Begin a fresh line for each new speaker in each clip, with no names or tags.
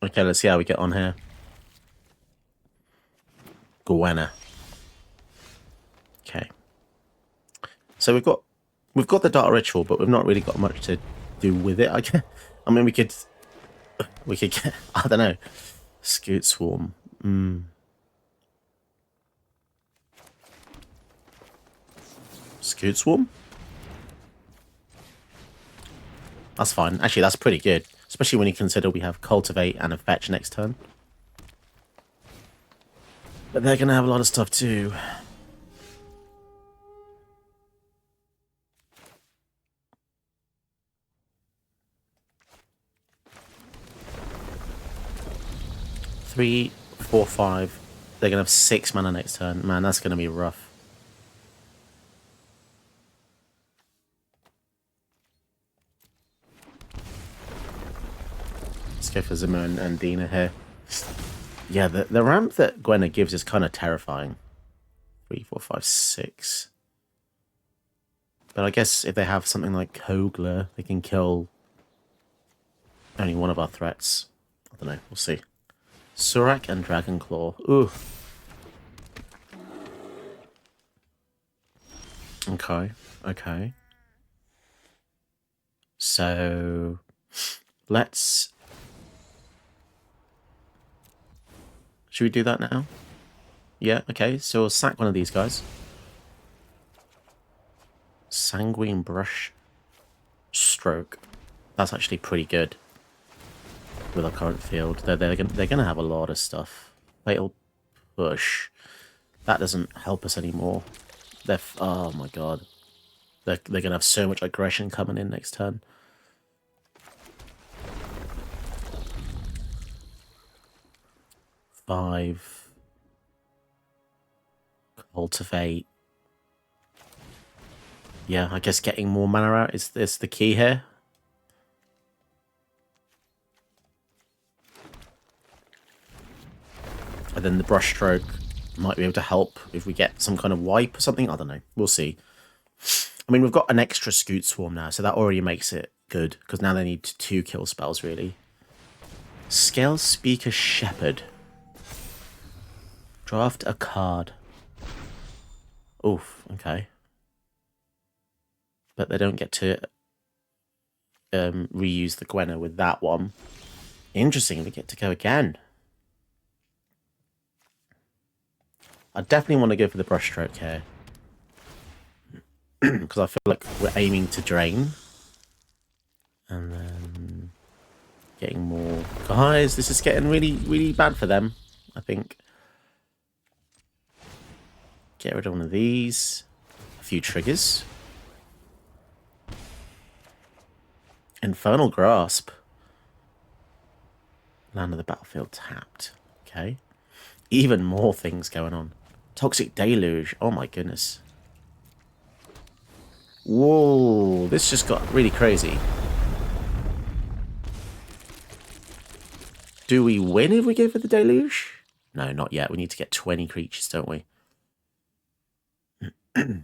Okay, let's see how we get on here. Gwenna. Okay. So we've got the Dark Ritual, but we've not really got much to do with it. I mean, we could get, I don't know, Scoot Swarm. Scoot Swarm? That's fine. Actually, that's pretty good, especially when you consider we have Cultivate and a Fetch next turn. But they're going to have a lot of stuff too. Three, four, five. They're going to have 6 mana next turn. Man, that's going to be rough. Let's go for Zimone and Dina here. Yeah, the ramp that Gwenna gives is kind of terrifying. 3, 4, 5, 6. But I guess if they have something like Kogler, they can kill only one of our threats. I don't know. We'll see. Surak and Dragonclaw. Ooh. Okay. Okay. So let's... Should we do that now? Yeah, okay. So we'll sack one of these guys. Sanguine Brush Stroke. That's actually pretty good with our current field. They're gonna have a lot of stuff. Fatal Push. That doesn't help us anymore. Oh my god. They're gonna have so much aggression coming in next turn. Five. Cultivate. Yeah, I guess getting more mana out is the key here. And then the brush stroke might be able to help if we get some kind of wipe or something. I don't know. We'll see. I mean, we've got an extra Scoot Swarm now, so that already makes it good, because now they need 2 kill spells, really. Scale Speaker Shepherd. Draft a card. Oof, okay. But they don't get to reuse the Gwenna with that one. Interesting, we get to go again. I definitely want to go for the brushstroke here. Because I feel like we're aiming to drain. And then getting more. Guys, this is getting really, really bad for them, I think. Get rid of one of these. A few triggers. Infernal Grasp. Land of the battlefield tapped. Okay. Even more things going on. Toxic Deluge. Oh my goodness. Whoa, this just got really crazy. Do we win if we go for the Deluge? No, not yet. We need to get 20 creatures, don't we? I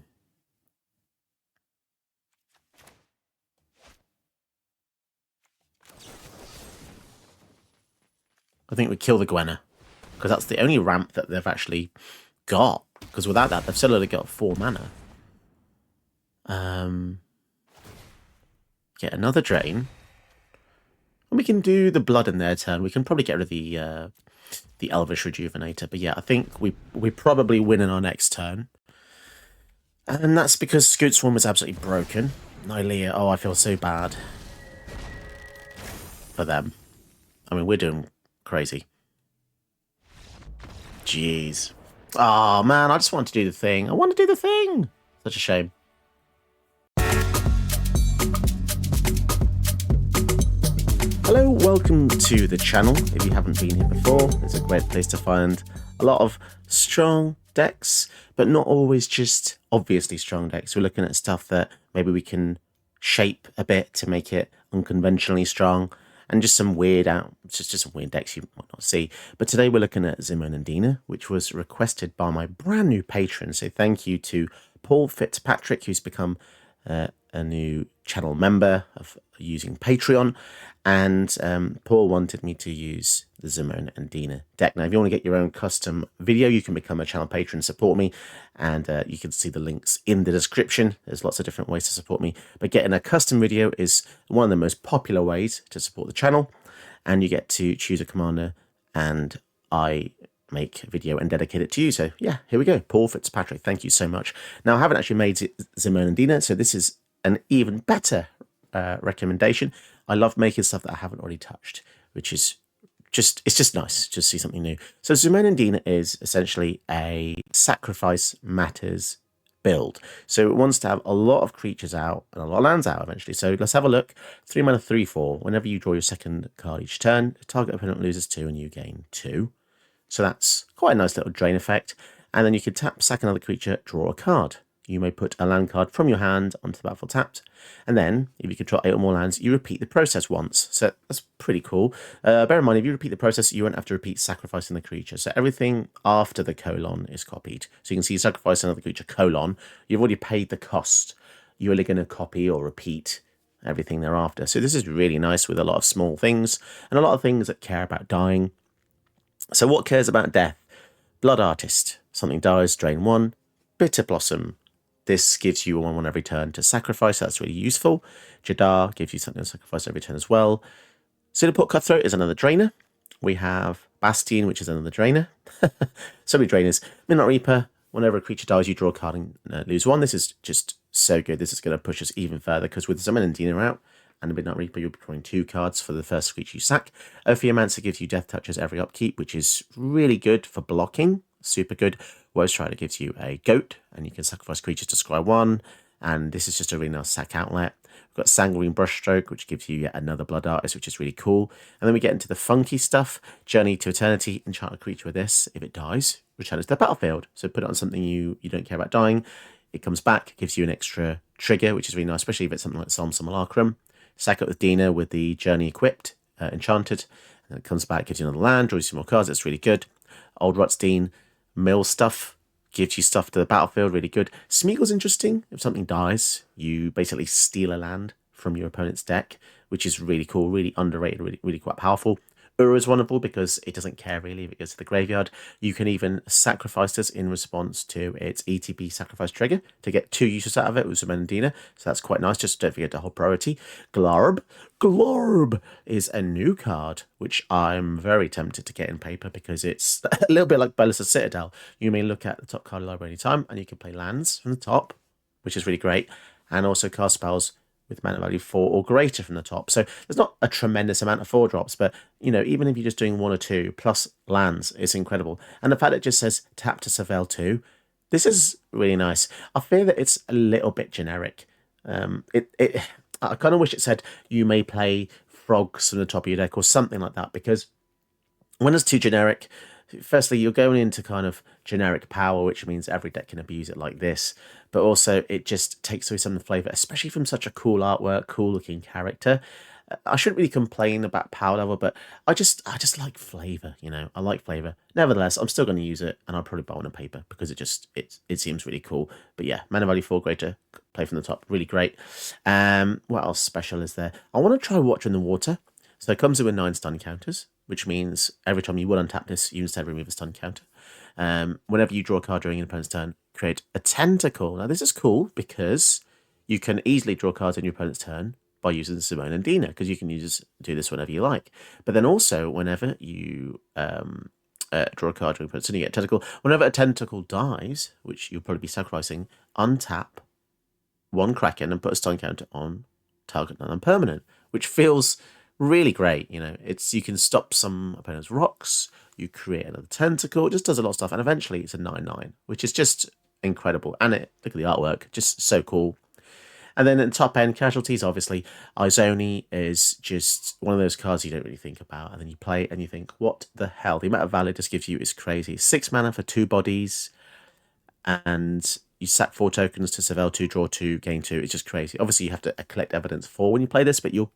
think we kill the Gwenna, because that's the only ramp that they've actually got. Because without that, they've still only got 4 mana. Get another drain. And we can do the blood in their turn. We can probably get rid of the Elvish Rejuvenator. But yeah, I think we probably win in our next turn. And that's because Scoot Swarm is absolutely broken. Nylea, oh, I feel so bad for them. I mean, we're doing crazy. Jeez. Oh, man, I just want to do the thing. I want to do the thing. Such a shame. Hello, welcome to the channel. If you haven't been here before, it's a great place to find a lot of strong decks, but not always just obviously strong decks. We're looking at stuff that maybe we can shape a bit to make it unconventionally strong, and just some weird just some weird decks you might not see. But today we're looking at Zimone and Dina, which was requested by my brand new patron. So thank you to Paul Fitzpatrick, who's become a new channel member of using Patreon. And Paul wanted me to use the Zimone and Dina deck. Now, if you want to get your own custom video, you can become a channel patron and support me. And you can see the links in the description. There's lots of different ways to support me. But getting a custom video is one of the most popular ways to support the channel. And you get to choose a commander, and I make a video and dedicate it to you. So yeah, here we go. Paul Fitzpatrick, thank you so much. Now, I haven't actually made Zimone and Dina, so this is an even better recommendation. I love making stuff that I haven't already touched, which is it's just nice to see something new. So Zimone and Dina is essentially a sacrifice matters build. So it wants to have a lot of creatures out and a lot of lands out eventually. So let's have a look. 3 mana, 3/4. Whenever you draw your second card each turn, the target opponent loses 2 and you gain 2. So that's quite a nice little drain effect. And then you can tap, sack another creature, draw a card. You may put a land card from your hand onto the battlefield tapped. And then, if you control 8 or more lands, you repeat the process once. So that's pretty cool. Bear in mind, if you repeat the process, you won't have to repeat sacrificing the creature. So everything after the colon is copied. So you can see sacrifice another creature, colon. You've already paid the cost. You're only going to copy or repeat everything thereafter. So this is really nice with a lot of small things and a lot of things that care about dying. So what cares about death? Blood Artist. Something dies, drain 1. Bitter Blossom. This gives you 1/1 every turn to sacrifice. That's really useful. Jadar gives you something to sacrifice every turn as well. Pseudoport Cutthroat is another drainer. We have Bastion, which is another drainer. So many drainers. Midnight Reaper. Whenever a creature dies, you draw a card and lose 1. This is just so good. This is going to push us even further, because with Zimone and Dina out and the Midnight Reaper, you'll be drawing 2 cards for the first creature you sack. Ophiomancer gives you death touches every upkeep, which is really good for blocking. Super good. Woe Strider gives you a goat, and you can sacrifice creatures to scry 1. And this is just a really nice sack outlet. We've got Sanguine Brushstroke, which gives you yet another Blood Artist, which is really cool. And then we get into the funky stuff. Journey to Eternity. Enchant a creature with this. If it dies, return it to the battlefield. So put it on something you don't care about dying. It comes back, gives you an extra trigger, which is really nice, especially if it's something like Psalm Simulacrum. Sack it with Dina with the Journey equipped, enchanted. And then it comes back, gives you another land, draws you some more cards. It's really good. Old Rutstein. Mill stuff, gives you stuff to the battlefield, really good. Smeagol's interesting. If something dies, you basically steal a land from your opponent's deck, which is really cool, really underrated, really quite powerful. Ura is wonderful because it doesn't care really if it goes to the graveyard. You can even sacrifice this in response to its ETB sacrifice trigger to get 2 uses out of it with Zimone and Dina. So that's quite nice. Just don't forget to hold priority. Glarb. Glarb is a new card, which I'm very tempted to get in paper because it's a little bit like Belis's Citadel. You may look at the top card library anytime, and you can play lands from the top, which is really great, and also cast spells with mana value 4 or greater from the top. So there's not a tremendous amount of 4-drops, but you know, even if you're just doing 1 or 2 plus lands, it's incredible. And the fact it just says tap to surveil 2, this is really nice. I fear that it's a little bit generic. I kind of wish it said you may play frogs from the top of your deck or something like that, because when it's too generic, firstly, you're going into kind of generic power, which means every deck can abuse it like this. But also, it just takes away some of the flavour, especially from such a cool artwork, cool-looking character. I shouldn't really complain about power level, but I just like flavour, you know. I like flavour. Nevertheless, I'm still going to use it, and I'll probably buy one on paper because it seems really cool. But yeah, mana value 4 greater, play from the top, really great. What else special is there? I want to try Watcher in the Water. So it comes in with 9 stun counters, which means every time you will untap this, you instead remove a stun counter. Whenever you draw a card during an opponent's turn, create a tentacle. Now this is cool because you can easily draw cards in your opponent's turn by using Zimone and Dina, because you can do this whenever you like. But then also, whenever you draw a card during your opponent's turn, you get a tentacle. Whenever a tentacle dies, which you'll probably be sacrificing, untap 1 Kraken and put a stun counter on target non-permanent, which feels really great. You know, you can stop some opponent's rocks, you create another tentacle, it just does a lot of stuff, and eventually it's a 9/9, which is just incredible. And look at the artwork, just so cool. And then in top end casualties, obviously, Izoni is just one of those cards you don't really think about, and then you play it and you think, what the hell? The amount of value this gives you is crazy. 6 mana for 2 bodies, and you sack 4 tokens to surveil 2, draw 2, gain 2. It's just crazy. Obviously, you have to collect evidence for when you play this, but you'll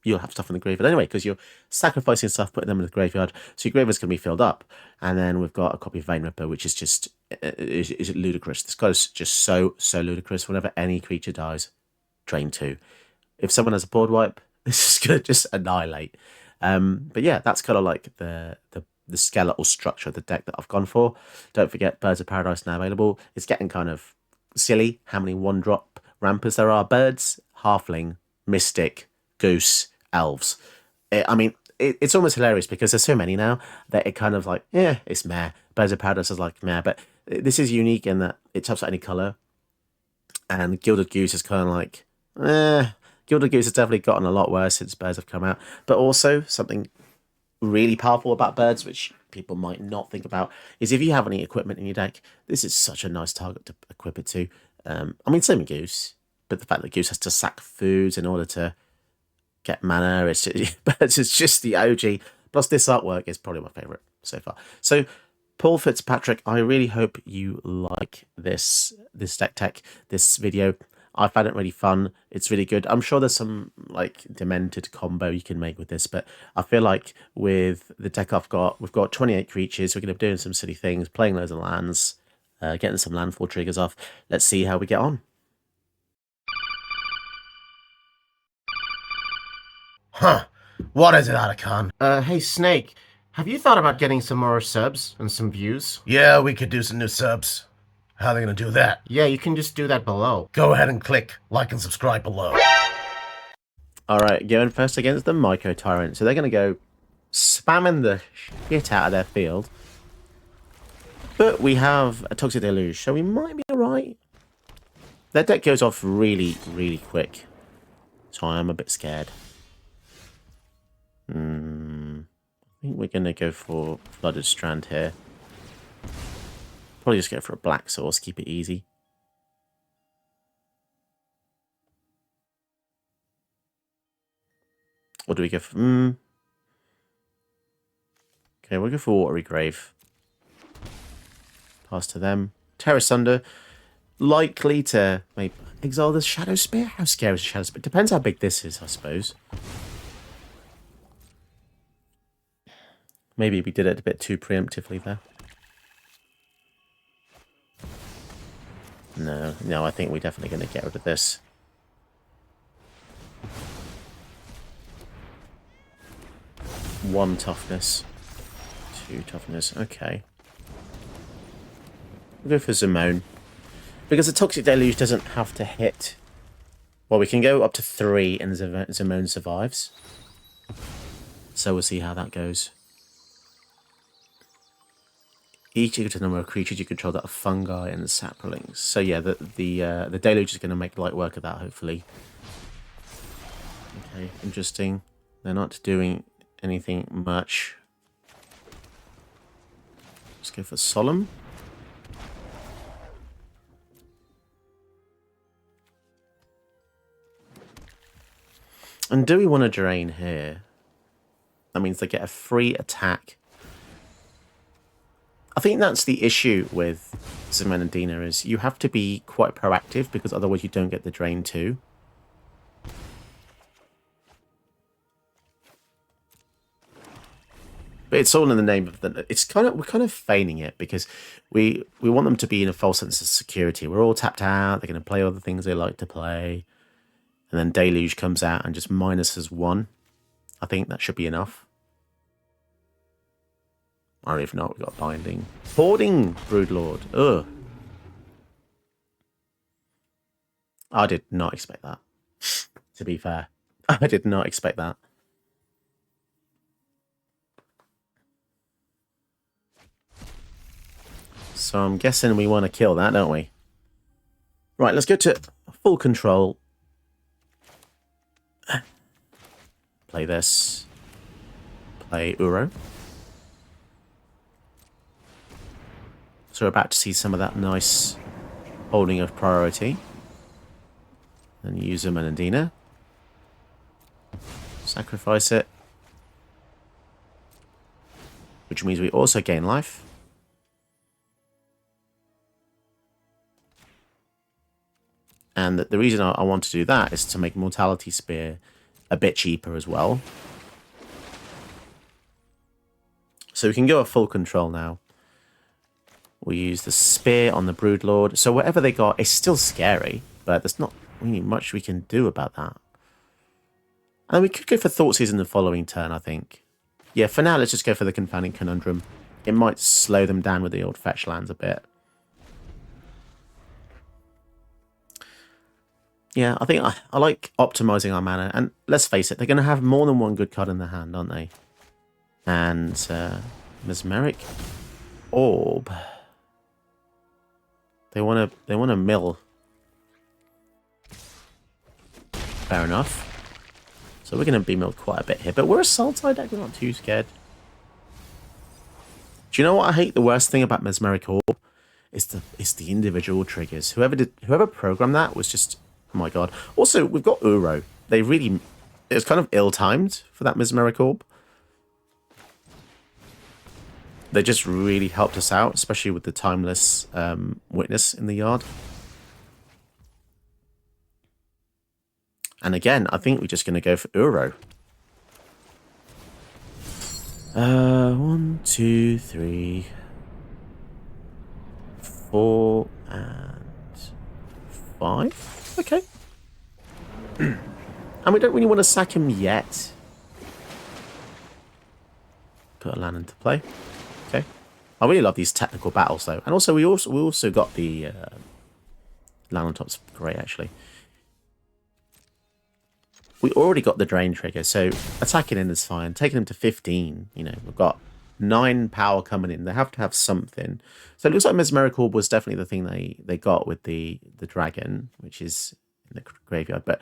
have stuff in the graveyard anyway, because you're sacrificing stuff, putting them in the graveyard, so your graveyard's going to be filled up. And then we've got a copy of Vein Ripper, which is just is ludicrous. This card is just so ludicrous. Whenever any creature dies, drain 2. If someone has a board wipe, This is going to just annihilate. But yeah, that's kind of like the skeletal structure of the deck that I've gone for. Don't forget, Birds of Paradise now available. It's getting kind of silly how many one-drop rampers there are. Birds, Halfling, Mystic, Goose, Elves. It's almost hilarious because there's so many now that it kind of like, yeah, it's meh. Birds of Paradise is like meh, but this is unique in that it taps out any color. And Gilded Goose is kind of like, Gilded Goose has definitely gotten a lot worse since birds have come out. But also, something really powerful about birds, which people might not think about, is if you have any equipment in your deck, this is such a nice target to equip it to. Same with Goose, but the fact that Goose has to sack foods in order to get mana, birds is just the OG. Plus, this artwork is probably my favourite so far. So, Paul Fitzpatrick, I really hope you like this deck tech, this video. I found it really fun. It's really good. I'm sure there's some like demented combo you can make with this, but I feel like with the deck we've got 28 creatures. We're going to be doing some silly things, playing loads of lands, getting some landfall triggers off. Let's see how we get on.
Huh. What is it, Otacon? Hey, Snake. Have you thought about getting some more subs and some views?
Yeah, we could do some new subs. How are they gonna do that?
Yeah, you can just do that below.
Go ahead and click like and subscribe below.
Alright, going first against the Myco Tyrant. So they're going to go spamming the shit out of their field. But we have a Toxic Deluge, so we might be alright. Their deck goes off really, really quick. So I am a bit scared. I think we're going to go for Flooded Strand here. Probably just go for a black source, keep it easy. What do we go for? Okay, we'll go for Watery Grave. Pass to them. Terra Sunder. Likely to maybe exile the Shadow Spear. How scary is the Shadow Spear? Depends how big this is, I suppose. Maybe we did it a bit too preemptively there. No, I think we're definitely going to get rid of this. One toughness. Two toughness. Okay. We'll go for Zimone. Because the Toxic Deluge doesn't have to hit. Well, we can go up to 3 and Zimone survives. So we'll see how that goes. Each equal to the number of creatures you control that are fungi and saplings. So yeah, the deluge is going to make light work of that, hopefully. Okay, interesting. They're not doing anything much. Let's go for Solemn. And do we want to drain here? That means they get a free attack. I think that's the issue with Zimone and Dina, is you have to be quite proactive because otherwise you don't get the drain too. But it's all in the name of the. We're kind of feigning it because we want them to be in a false sense of security. We're all tapped out. They're going to play all the things they like to play, and then Deluge comes out and just minuses 1. I think that should be enough. Or if not, we've got Binding. Hoarding Broodlord. Ugh. I did not expect that. To be fair. I did not expect that. So I'm guessing we want to kill that, don't we? Right, let's go to full control. Play this. Play Uro. So we're about to see some of that nice holding of priority. And use Zimone and Dina. Sacrifice it. Which means we also gain life. And the reason I want to do that is to make Mortality Spear a bit cheaper as well. So we can go a full control now. We use the Spear on the Broodlord. So whatever they got is still scary, but there's not really much we can do about that. And we could go for Thoughtseize in the following turn, I think. Yeah, for now, let's just go for the Confounding Conundrum. It might slow them down with the old fetch lands a bit. Yeah, I think I like optimizing our mana. And let's face it, they're going to have more than one good card in their hand, aren't they? And Mesmeric Orb. They want to mill. Fair enough. So we're going to be milled quite a bit here. But we're a Sultai deck. We're not too scared. Do you know what I hate? The worst thing about Mesmeric Orb is the individual triggers. Whoever programmed that was just, oh my god. Also, we've got Uro. It was kind of ill-timed for that Mesmeric Orb. They just really helped us out, especially with the Timeless Witness in the yard. And again, I think we're just going to go for Uro. 1, 2, 3, 4, and 5. Okay. And we don't really want to sack him yet. Put a land into play. Okay. I really love these technical battles though. And also we also got the land on top's great actually. We already got the drain trigger, so attacking in is fine. Taking them to 15, you know, we've got 9 power coming in. They have to have something. So it looks like Mesmeric Orb was definitely the thing they got with the dragon, which is in the graveyard. But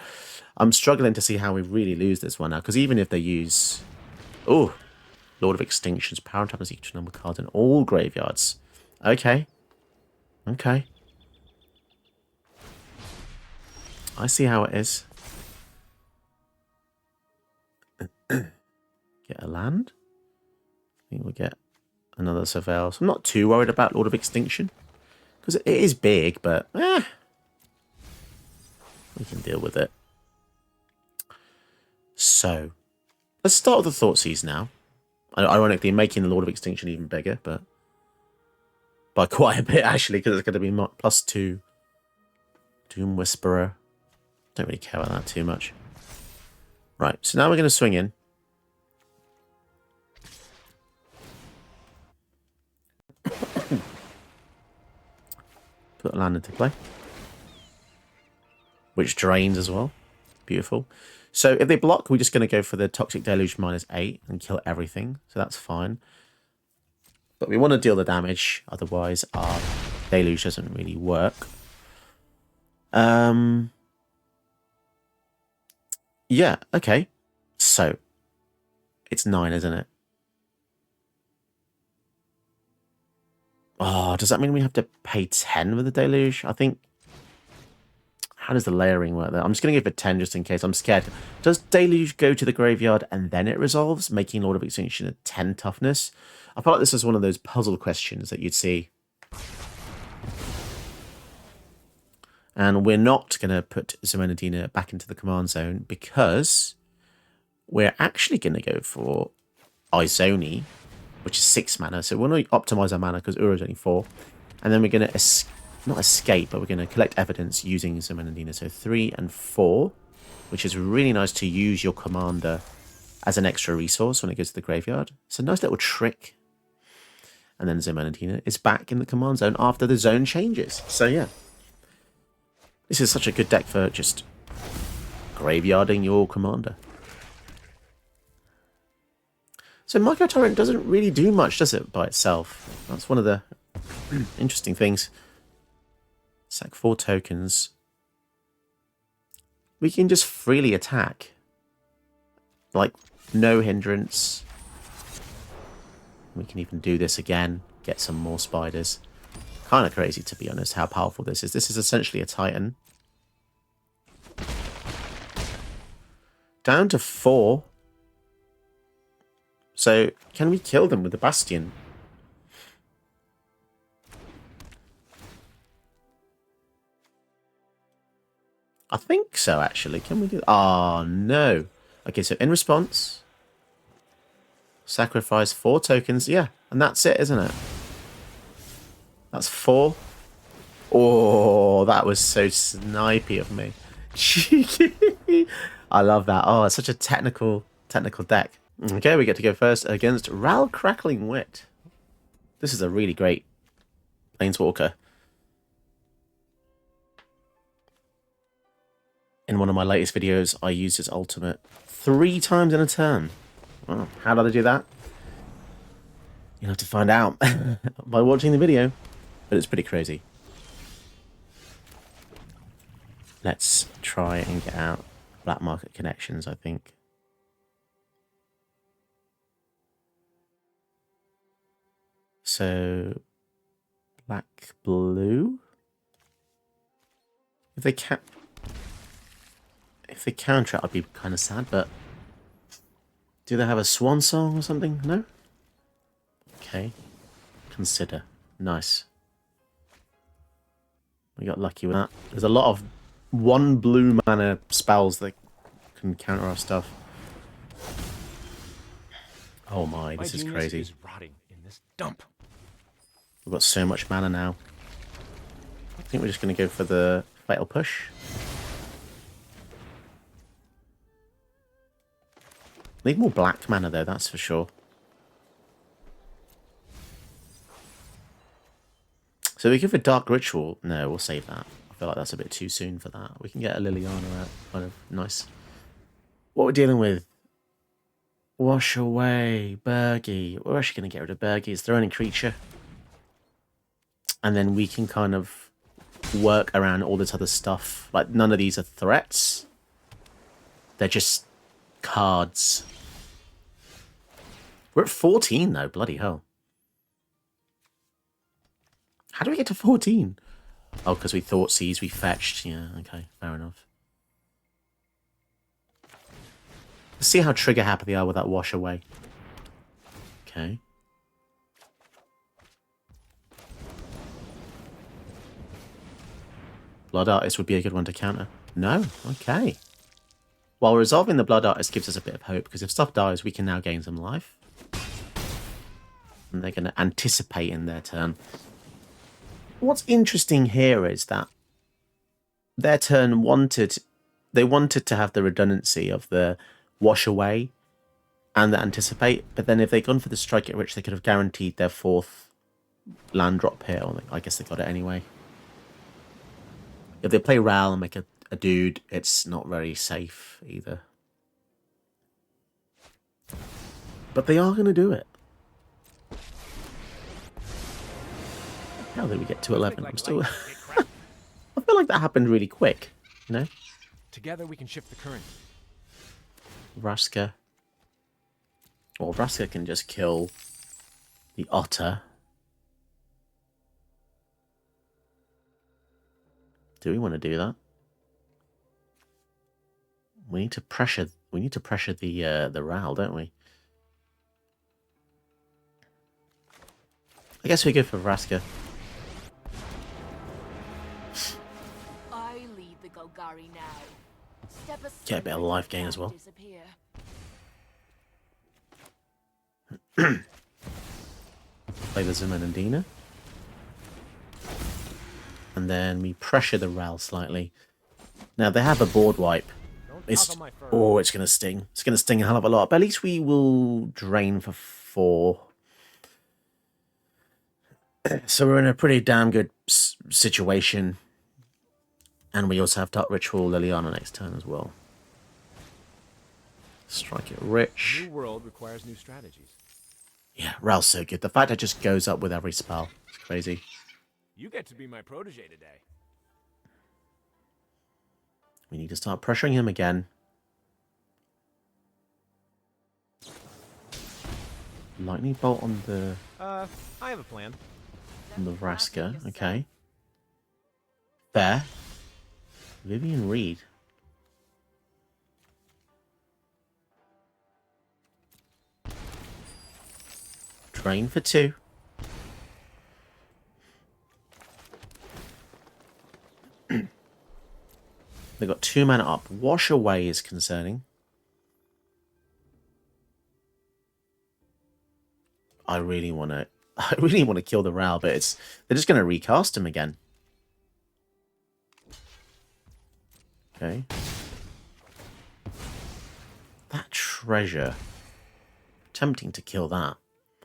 I'm struggling to see how we really lose this one now, because even if they use... Oh, Lord of Extinction's power and taps each number card in all graveyards. Okay. Okay. I see how it is. Get a land. I think we'll get another Surveil. So I'm not too worried about Lord of Extinction. Because it is big, but we can deal with it. So, let's start with the Thoughtseize now. Ironically, making the Lord of Extinction even bigger, but by quite a bit actually, because it's going to be +2 Doom Whisperer. Don't really care about that too much. Right, so now we're going to swing in. Put a land into play. Which drains as well. Beautiful. So if they block, we're just going to go for the Toxic Deluge -8 and kill everything. So that's fine. But we want to deal the damage, otherwise our Deluge doesn't really work. Yeah, okay. So, it's 9, isn't it? Oh, does that mean we have to pay 10 with the Deluge? I think... How does the layering work there? I'm just going to give it 10 just in case. I'm scared. Does Deluge go to the graveyard and then it resolves, making Lord of Extinction a 10 toughness? I felt like this was one of those puzzle questions that you'd see. And we're not going to put Zimone and Dina back into the command zone because we're actually going to go for Izoni, which is 6 mana. So we want to optimize our mana because Uro's only 4. And then we're going to, not escape, but we're going to collect evidence using Zimone and Dina. So 3 and 4, which is really nice to use your commander as an extra resource when it goes to the graveyard. It's a nice little trick. And then Zimone and Dina is back in the command zone after the zone changes. So yeah. This is such a good deck for just graveyarding your commander. So Micro Torrent doesn't really do much, does it, by itself? That's one of the interesting things. Sack 4 tokens. We can just freely attack. Like, no hindrance. We can even do this again. Get some more spiders. Kind of crazy, to be honest, how powerful this is. This is essentially a Titan. Down to 4. So, can we kill them with the Bastion? I think so, actually. Can we do that? Oh, no. Okay, so in response, sacrifice 4 tokens. Yeah, and that's it, isn't it? That's 4. Oh, that was so snipey of me. Cheeky. I love that. Oh, it's such a technical deck. Okay, we get to go first against Ral Crackling Wit. This is a really great Planeswalker. In one of my latest videos, I used his ultimate 3 times in a turn. Wow. How did I do that? You'll have to find out by watching the video, but it's pretty crazy. Let's try and get out Black Market Connections, I think. So, black, blue? If they counter it, I'd be kind of sad, but do they have a swan song or something? No? Okay. Consider. Nice. We got lucky with that. There's a lot of 1 blue mana spells that can counter our stuff. Oh my, this is crazy.
Is rotting in this dump.
We've got so much mana now. I think we're just going to go for the Fatal Push. Need more black mana though, that's for sure. So we go for Dark Ritual. No, we'll save that. I feel like that's a bit too soon for that. We can get a Liliana out. Kind of nice. What we're dealing with? Wash Away, Bergie. We're actually going to get rid of Bergie. It's their only creature. And then we can kind of work around all this other stuff. Like, none of these are threats. They're just cards. We're at 14 though, bloody hell. How do we get to 14? Oh, because we Thoughtseize, we fetched. Yeah, okay, fair enough. Let's see how trigger happy they are with that Wash Away. Okay. Blood Artist would be a good one to counter. No? Okay. While resolving the Blood Artist gives us a bit of hope, because if stuff dies, we can now gain some life. And they're going to anticipate in their turn. What's interesting here is that their turn wanted to have the redundancy of the Wash Away and the Anticipate, but then if they'd gone for the Strike at Rich, they could have guaranteed their 4th land drop here. Or I guess they got it anyway. If they play Ral and make a dude, it's not very safe either. But they are going to do it. How did we get to 11? I'm still... I feel like that happened really quick, you know?
Together we can shift the current.
Vraska. Well, Vraska can just kill the Otter. Do we want to do that? We need to pressure the Ral, don't we? I guess we go for Vraska.
I lead the Golgari now. Step aside.
Get a bit of life gain as well.
Disappear.
Play the Zimone and Dina. And then we pressure the Ral slightly. Now they have a board wipe. It's going to sting. It's going to sting a hell of a lot. But at least we will drain for 4. So we're in a pretty damn good situation. And we also have Dark Ritual Liliana next turn as well. Strike it rich.
New world requires new strategies.
Yeah, Ral's so good. The fact it just goes up with every spell. It's crazy.
You get to be my protege today.
We need to start pressuring him again. Lightning Bolt on the
I have a plan.
Vraska. Okay. Fair. Vivian Reed. Drain for 2. They've got 2 mana up. Wash Away is concerning. I really want to kill the Ral, but they're just going to recast him again. That treasure. Tempting to kill that.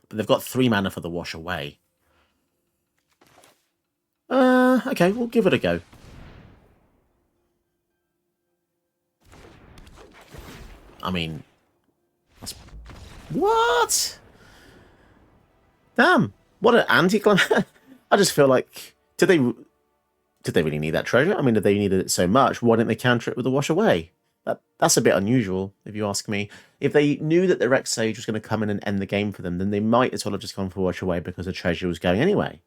But they've got 3 mana for the wash away. Okay, we'll give it a go. I mean... What? Damn. What an anticlimax. I just feel like... Did they really need that treasure? I mean, did they need it so much? Why didn't they counter it with the wash away? That's a bit unusual, if you ask me. If they knew that the Rex Sage was going to come in and end the game for them, then they might as well have just gone for wash away because the treasure was going anyway.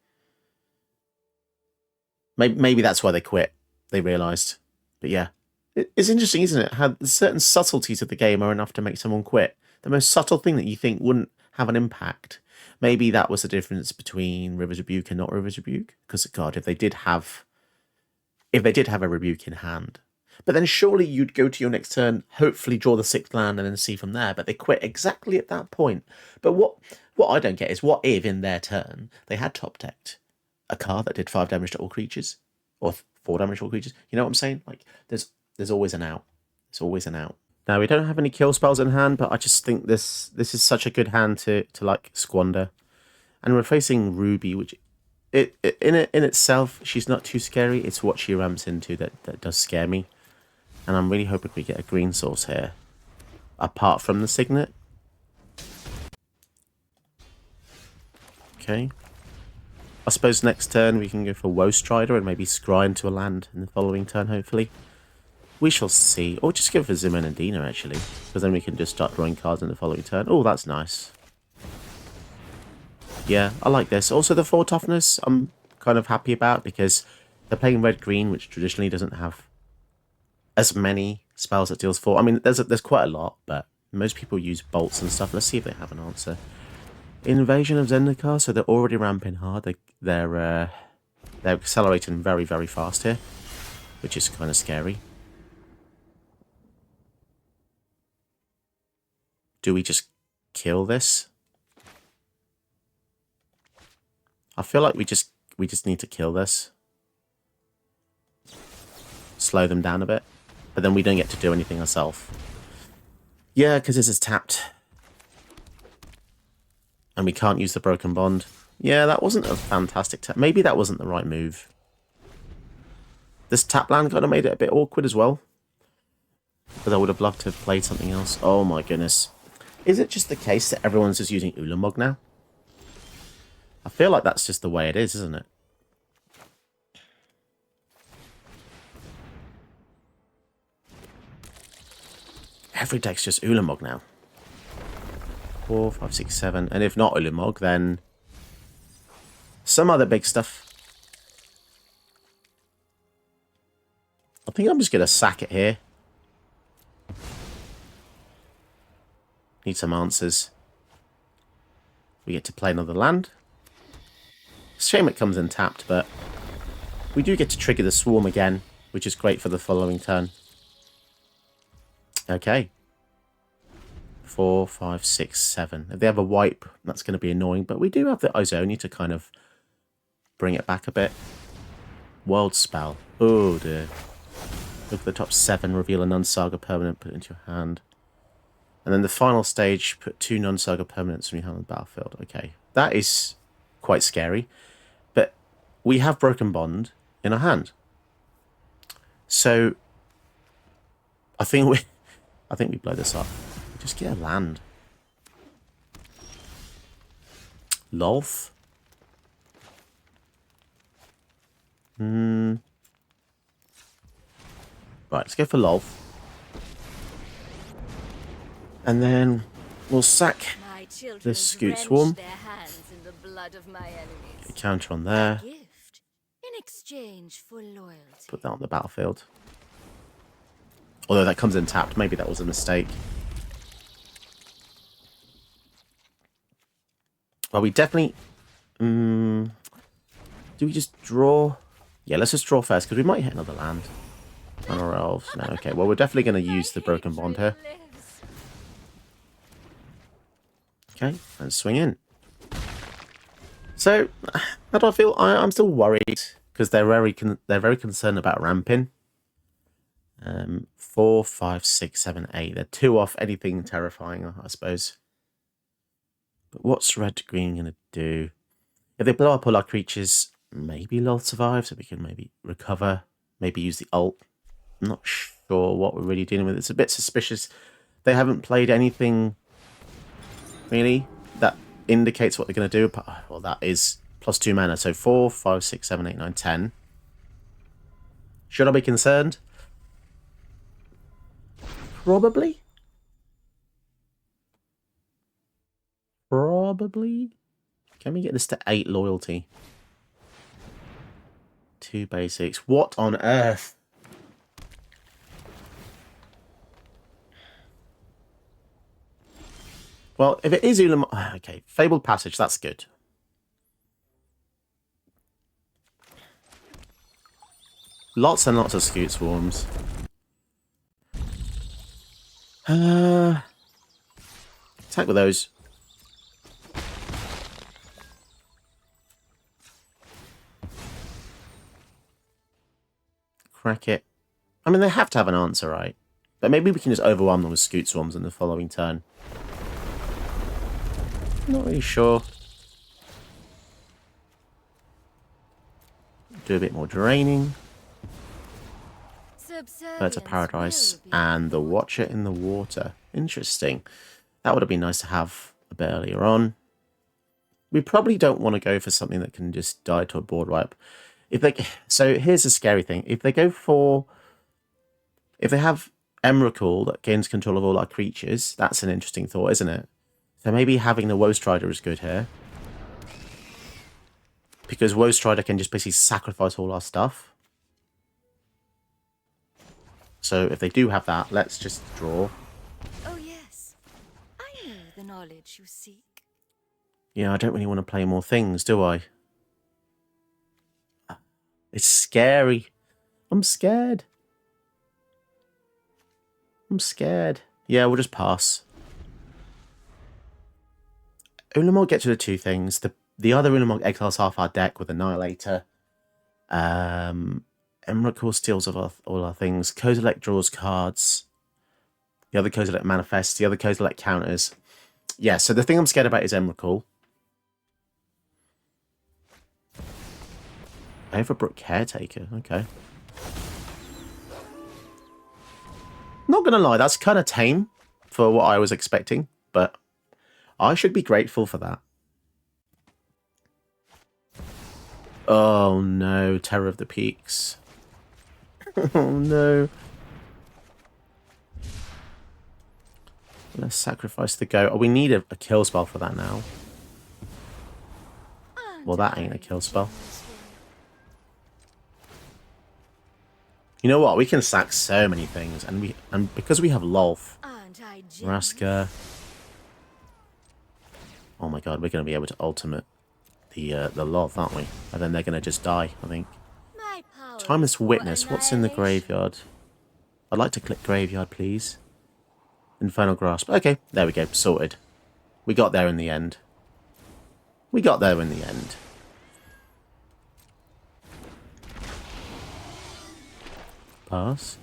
Maybe that's why they quit. They realised. But yeah. It's interesting, isn't it? How certain subtleties of the game are enough to make someone quit. The most subtle thing that you think wouldn't have an impact. Maybe that was the difference between River's Rebuke and not River's Rebuke. Because, God, if they did have a Rebuke in hand. But then surely you'd go to your next turn, hopefully draw the 6th land and then see from there. But they quit exactly at that point. But what I don't get is what if in their turn they had top decked a card that did 5 damage to all creatures? Or 4 damage to all creatures? You know what I'm saying? Like, there's always an out. There's always an out. Now, we don't have any kill spells in hand, but I just think this is such a good hand to like, squander. And we're facing Ruby, which... in itself, she's not too scary. It's what she ramps into that does scare me. And I'm really hoping we get a green source here. Apart from the Signet. Okay. I suppose next turn we can go for Woe Strider and maybe scry into a land in the following turn, hopefully. We shall see. Or just go for Zimone and Dina, actually. Because then we can just start drawing cards in the following turn. Oh, that's nice. Yeah, I like this. Also, the 4 toughness I'm kind of happy about because they're playing red-green, which traditionally doesn't have as many spells that deals 4. I mean, there's quite a lot, but most people use bolts and stuff. Let's see if they have an answer. Invasion of Zendikar, so they're already ramping hard. They're accelerating very, very fast here, which is kind of scary. Do we just kill this? I feel like we just need to kill this. Slow them down a bit. But then we don't get to do anything ourselves. Yeah, because this is tapped. And we can't use the Broken Bond. Yeah, that wasn't a fantastic tap. Maybe that wasn't the right move. This tap land kind of made it a bit awkward as well. But I would have loved to have played something else. Oh my goodness. Is it just the case that everyone's just using Ulamog now? I feel like that's just the way it is, isn't it? Every deck's just Ulamog now. 4, 5, 6, 7. And if not Ulamog, then some other big stuff. I think I'm just going to sack it here. Need some answers. We get to play another land. Shame it comes in tapped, but we do get to trigger the Swarm again, which is great for the following turn. Okay. 4, 5, 6, 7. If they have a wipe, that's going to be annoying, but we do have the Izonia to kind of bring it back a bit. World Spell. Oh dear. Look at the top 7, reveal a non-saga permanent, put it into your hand. And then the final stage, put 2 non-saga permanents from your hand on the battlefield. Okay, that is quite scary. But we have Broken Bond in our hand. So I think we blow this up. Just get a land. Lolth. Right, let's go for Lolth. And then we'll sack this Scoot Swarm. Get a counter on there. Put that on the battlefield. Although that comes in tapped. Maybe that was a mistake. Well, we definitely... do we just draw? Yeah, let's just draw first, because we might hit another land. On our elves. No, okay. Well, we're definitely going to use the Broken Bond here. Okay, and swing in. So, how do I feel? I'm still worried, because they're very concerned about ramping. 4, 5, 6, 7, 8. They're 2 off anything terrifying, I suppose. But what's red green going to do? If they blow up all our creatures, maybe they'll survive, so we can maybe recover, maybe use the ult. I'm not sure what we're really dealing with. It's a bit suspicious. They haven't played anything really that indicates what they're going to do. Well, that is +2 mana, so 4, 5, 6, 7, 8, 9, 10. Should I be concerned? Probably. Probably. Can we get this to 8 loyalty? 2 basics. What on earth? Well, if it is Ulam... Okay, Fabled Passage, that's good. Lots and lots of Scoot Swarms. Attack with those. Crack it. I mean, they have to have an answer, right? But maybe we can just overwhelm them with Scoot Swarms in the following turn. Not really sure. Do a bit more draining. Birds of Paradise and the Watcher in the Water. Interesting. That would have been nice to have a bit earlier on. We probably don't want to go for something that can just die to a board wipe. So here's the scary thing. If they have Emrakul that gains control of all our creatures, that's an interesting thought, isn't it? So maybe having the Woe Strider is good here. Because Woe Strider can just basically sacrifice all our stuff. So if they do have that, let's just draw.
Oh yes, I know the knowledge you seek.
Yeah, I don't really want to play more things, do I? It's scary. I'm scared. I'm scared. Yeah, we'll just pass. Ulamog gets rid of 2 things. The other Ulamog exiles half our deck with Annihilator. Emrakul steals all our things. Kozilek draws cards. The other Kozilek manifests. The other Kozilek counters. Yeah, so the thing I'm scared about is Emrakul. Overbrook Caretaker. Okay. Not gonna lie, that's kind of tame for what I was expecting, but I should be grateful for that. Oh no, Terror of the Peaks. Oh no. Let's sacrifice the goat. Oh, we need a kill spell for that now. Well, that ain't a kill spell. You know what? We can sack so many things, and because we have Lolth, Raska. Oh my god, we're going to be able to ultimate the Lolth, aren't we? And then they're going to just die, I think. Timeless Witness. What's in the graveyard? I'd like to click graveyard, please. Infernal Grasp. Okay, there we go. Sorted. We got there in the end. We got there in the end. Pass.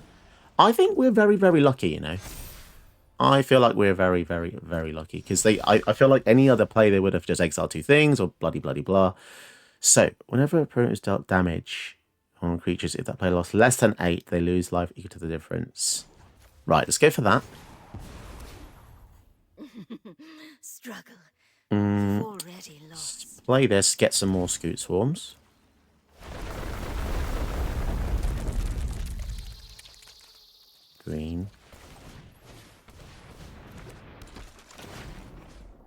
I think we're very, very lucky, you know. I feel like we're very, very, very lucky. Because I feel like any other play, they would have just exiled 2 things or bloody, bloody, blah. So, whenever an opponent is dealt damage on creatures, if that player lost less than 8, they lose life equal to the difference. Right, let's go for that.
Struggle.
Already lost. Play this, get some more Scoot Swarms. Green.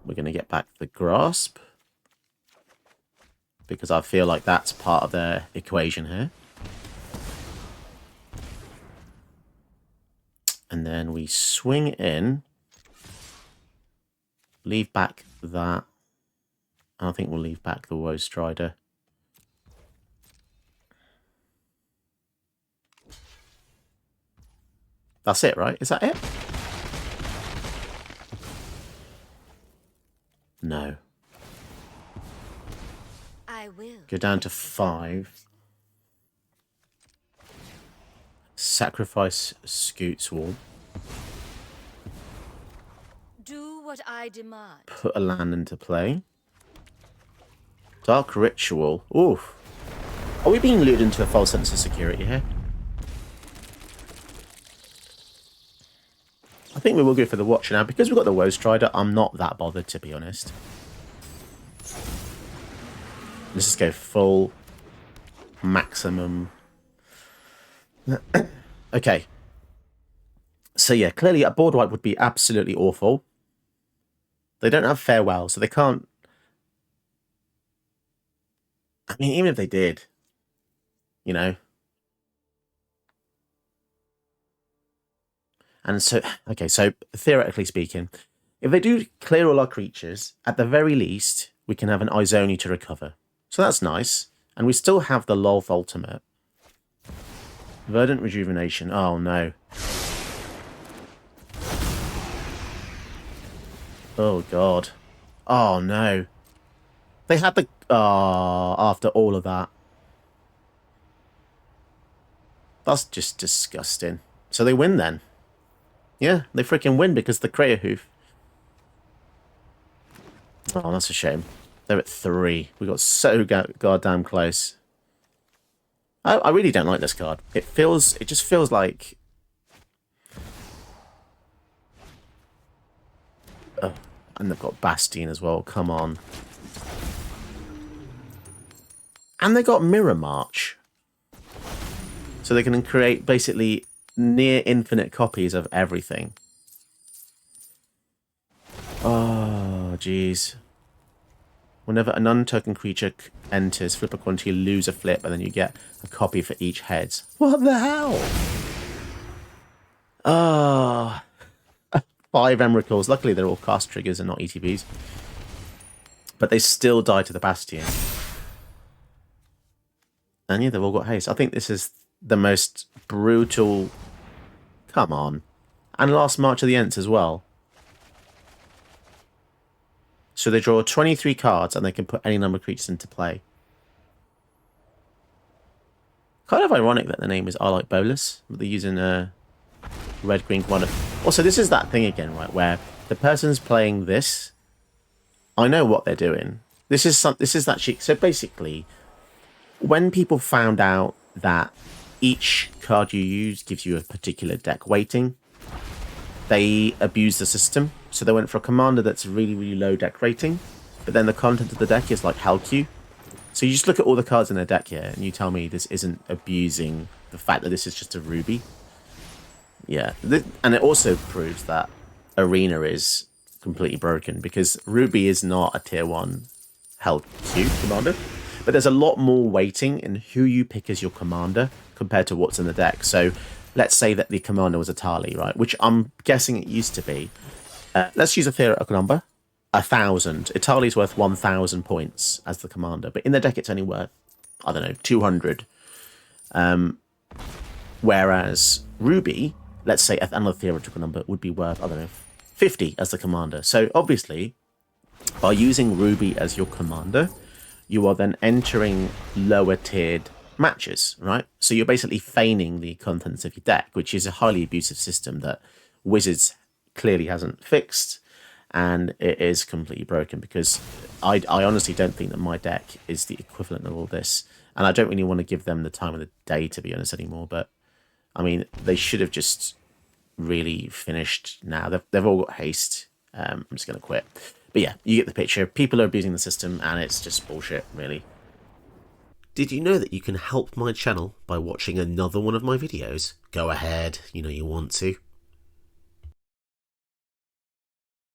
We're going to get back the Grasp. Because I feel like that's part of their equation here. And then we swing in. Leave back that. I think we'll leave back the Woe Strider. That's it, right? Is that it? No.
I will.
Go down to 5. sacrifice Scoot's wall.
Do what I demand.
Put a land into play. Dark Ritual. Oof. Are we being lured into a false sense of security here? I think we will go for the Watcher now. Because we've got the Woe Strider, I'm not that bothered, to be honest. Let's just go full maximum. Okay. So yeah, clearly a board wipe would be absolutely awful. They don't have Farewell, so they can't... I mean, even if they did, you know. And so, okay, so theoretically speaking, if they do clear all our creatures, at the very least, we can have an Izoni to recover. So that's nice. And we still have the Lolth Ultimate. Verdant Rejuvenation. Oh, no. Oh, God. Oh, no. They had the... Oh, after all of that. That's just disgusting. So they win then. Yeah, they freaking win because the Crater Hoof. Oh, that's a shame. They're at 3. We got so goddamn close. I really don't like this card. It just feels like... Oh, and they've got Bastion as well. Come on. And they got Mirror March. So they can create basically near infinite copies of everything. Oh, jeez. Whenever an untoken creature enters, flip a coin, you lose a flip, and then you get a copy for each head. What the hell? Ah. 5 Emeralds. Luckily, they're all cast triggers and not ETBs. But they still die to the Bastion. And yeah, they've all got haste. I think this is the most brutal... Come on. And last March of the Ents as well. So they draw 23 cards and they can put any number of creatures into play. Kind of ironic that the name is I Like Bolas. But they're using a red-green commander. Also, this is that thing again, right? Where the person's playing this. I know what they're doing. This is that shit. So basically, when people found out that each card you use gives you a particular deck weighting, they abused the system. So they went for a commander that's really, really low deck rating, but then the content of the deck is like Hellq. So you just look at all the cards in their deck here, and you tell me this isn't abusing the fact that this is just a Ruby. Yeah, and it also proves that Arena is completely broken, because Ruby is not a tier 1 Hellq commander, but there's a lot more weighting in who you pick as your commander compared to what's in the deck. So let's say that the commander was a Tali, right? Which I'm guessing it used to be. Let's use a theoretical number. 1,000. Itali's worth 1,000 points as the commander, but in the deck it's only worth, I don't know, 200. Whereas Ruby, let's say another theoretical number, would be worth, I don't know, 50 as the commander. So obviously, by using Ruby as your commander, you are then entering lower tiered matches, right? So you're basically feigning the contents of your deck, which is a highly abusive system that Wizards clearly hasn't fixed, and it is completely broken, because I honestly don't think that my deck is the equivalent of all this, and I don't really want to give them the time of the day, to be honest, anymore. But I mean, they should have just really finished now. They've all got haste. I'm just going to quit. But yeah, you get the picture. People are abusing the system, and it's just bullshit, really. Did you know that you can help my channel by watching another one of my videos? Go ahead, you know you want to.